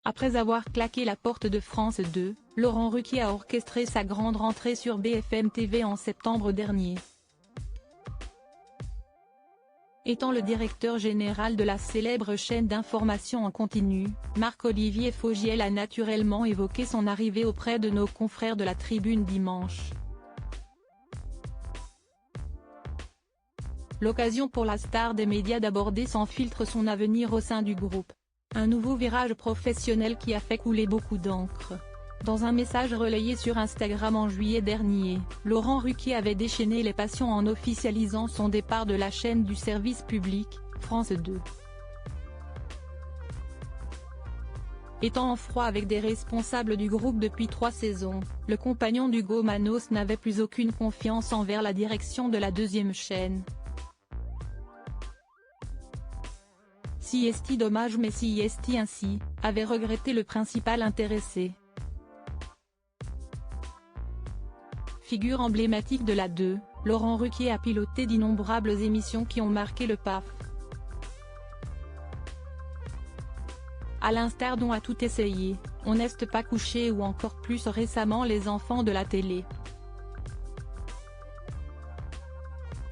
Après avoir claqué la porte de France 2, Laurent Ruquier a orchestré sa grande rentrée sur BFM TV en septembre dernier. Étant le directeur général de la célèbre chaîne d'information en continu, Marc-Olivier Fogiel a naturellement évoqué son arrivée auprès de nos confrères de la Tribune dimanche. L'occasion pour la star des médias d'aborder sans filtre son avenir au sein du groupe. Un nouveau virage professionnel qui a fait couler beaucoup d'encre. Dans un message relayé sur Instagram en juillet dernier, Laurent Ruquier avait déchaîné les passions en officialisant son départ de la chaîne du service public, France 2. Étant en froid avec des responsables du groupe depuis 3 saisons, le compagnon d'Hugo Manos n'avait plus aucune confiance envers la direction de la deuxième chaîne. Si est dommage mais si est ainsi, avait regretté le principal intéressé. Figure emblématique de la 2, Laurent Ruquier a piloté d'innombrables émissions qui ont marqué le PAF. À l'instar d'On a tout essayé, On n'est pas couché ou encore plus récemment Les enfants de la télé.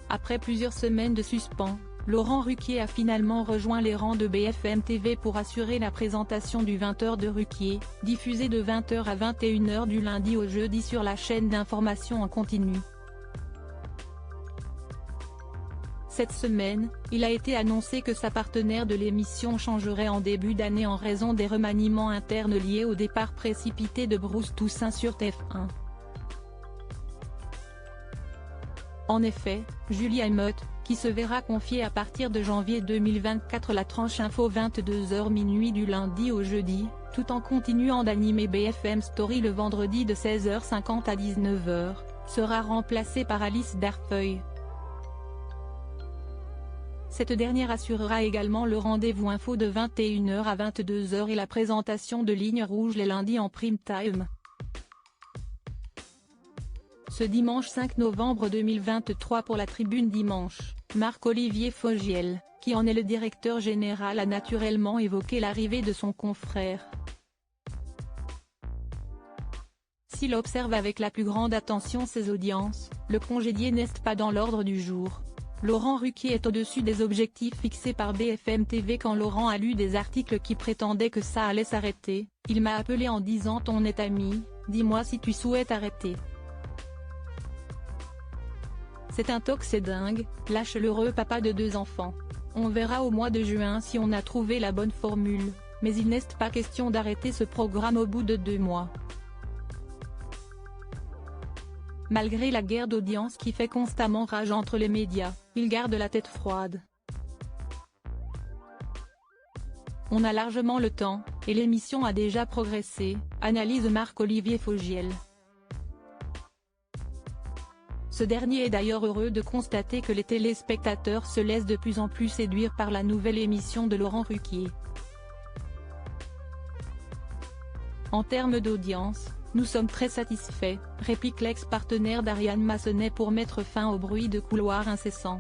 Après plusieurs semaines de suspens, Laurent Ruquier a finalement rejoint les rangs de BFM TV pour assurer la présentation du 20h de Ruquier, diffusé de 20h à 21h du lundi au jeudi sur la chaîne d'information en continu. Cette semaine, il a été annoncé que sa partenaire de l'émission changerait en début d'année en raison des remaniements internes liés au départ précipité de Bruce Toussaint sur TF1. En effet, Julie Aymot, qui se verra confier à partir de janvier 2024 la tranche info 22h minuit du lundi au jeudi, tout en continuant d'animer BFM Story le vendredi de 16h50 à 19h, sera remplacée par Alice Darfeuille. Cette dernière assurera également le rendez-vous info de 21h à 22h et la présentation de Ligne Rouge les lundis en prime time. Ce dimanche 5 novembre 2023 pour la Tribune dimanche, Marc-Olivier Fogiel, qui en est le directeur général, a naturellement évoqué l'arrivée de son confrère. S'il observe avec la plus grande attention ses audiences, le congédié n'est pas dans l'ordre du jour. Laurent Ruquier est au-dessus des objectifs fixés par BFM TV. Quand Laurent a lu des articles qui prétendaient que ça allait s'arrêter, il m'a appelé en disant « On est amis, dis-moi si tu souhaites arrêter. C'est un toc, c'est dingue, lâche l'heureux papa de 2 enfants. On verra au mois de juin si on a trouvé la bonne formule, mais il n'est pas question d'arrêter ce programme au bout de 2 mois. » Malgré la guerre d'audience qui fait constamment rage entre les médias, il garde la tête froide. On a largement le temps, et l'émission a déjà progressé, analyse Marc-Olivier Fogiel. Ce dernier est d'ailleurs heureux de constater que les téléspectateurs se laissent de plus en plus séduire par la nouvelle émission de Laurent Ruquier. En termes d'audience, nous sommes très satisfaits, réplique l'ex-partenaire d'Ariane Massenet pour mettre fin au bruit de couloir incessant.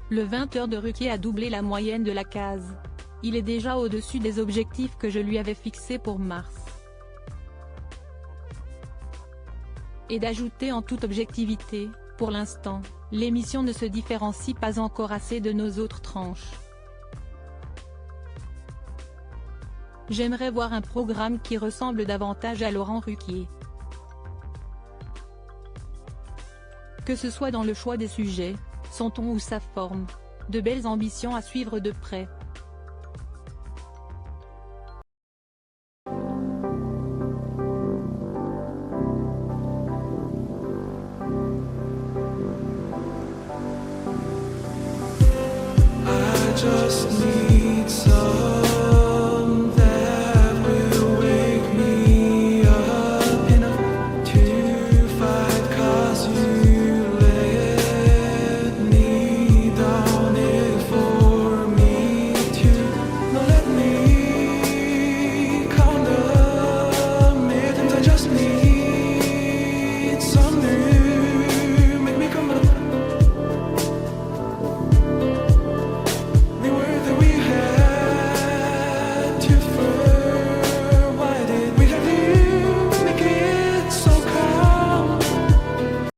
Le 20h de Ruquier a doublé la moyenne de la case. Il est déjà au-dessus des objectifs que je lui avais fixés pour mars. Et d'ajouter en toute objectivité, pour l'instant, l'émission ne se différencie pas encore assez de nos autres tranches. J'aimerais voir un programme qui ressemble davantage à Laurent Ruquier. Que ce soit dans le choix des sujets, son ton ou sa forme. De belles ambitions à suivre de près. Just need